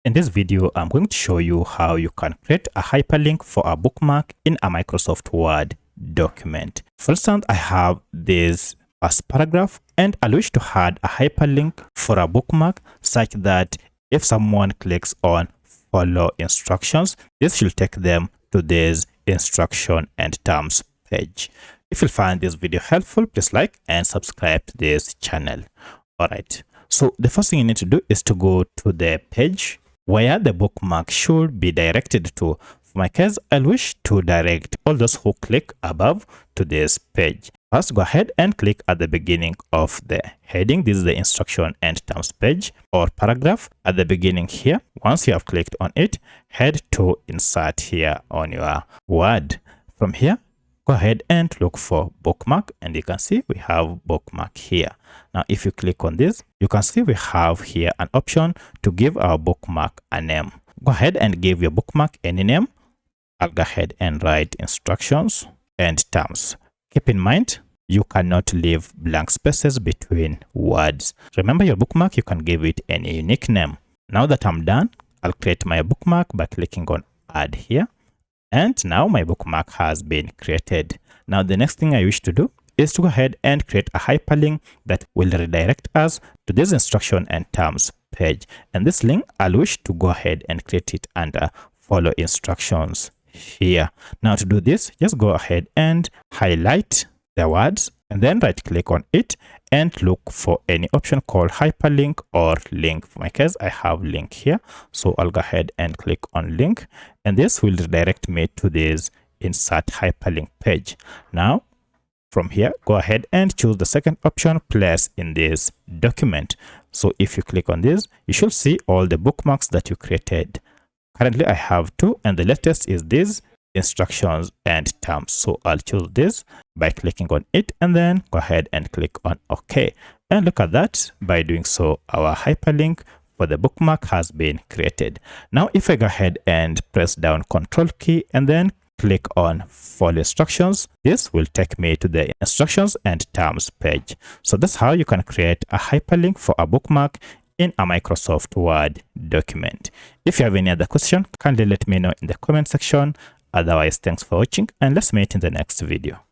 In this video, I'm going to show you how you can create a hyperlink for a bookmark in a Microsoft Word document. For instance, I have this first paragraph and I wish to add a hyperlink for a bookmark such that if someone clicks on follow instructions, this should take them to this instruction and terms page. If you find this video helpful, please like and subscribe to this channel. All right. So the first thing you need to do is to go to the page where the bookmark should be directed to. For my case, I wish to direct all those who click above to this page. First, go ahead and click at the beginning of the heading. This is the instruction and terms page or paragraph at the beginning here. Once you have clicked on it, head to insert here on your Word. From here, go ahead and look for bookmark, and you can see we have bookmark here. Now, if you click on this, you can see we have here an option to give our bookmark a name. Go ahead and give your bookmark any name. I'll go ahead and write instructions and terms. Keep in mind, you cannot leave blank spaces between words. Remember your bookmark, you can give it any unique name. Now that I'm done, I'll create my bookmark by clicking on add here. And now my bookmark has been created. Now the next thing I wish to do is to go ahead and create a hyperlink that will redirect us to this instruction and terms page. And this link, I'll wish to go ahead and create it under follow instructions here. Now to do this, just go ahead and highlight the words and then right click on it and look for any option called hyperlink or link. For my case, I have link here. So I'll go ahead and click on link, and this will redirect me to this insert hyperlink page. Now, from here, go ahead and choose the second option, place in this document. So if you click on this, you should see all the bookmarks that you created. Currently, I have 2, and the latest is this instructions and terms. So I'll choose this by clicking on it and then go ahead and click on OK. And look at that. By doing so, our hyperlink for the bookmark has been created. Now, if I go ahead and press down Control key and then click on follow instructions, this will take me to the instructions and terms page. So that's how you can create a hyperlink for a bookmark in a Microsoft Word document. If you have any other question, kindly let me know in the comment section. Otherwise, thanks for watching and let's meet in the next video.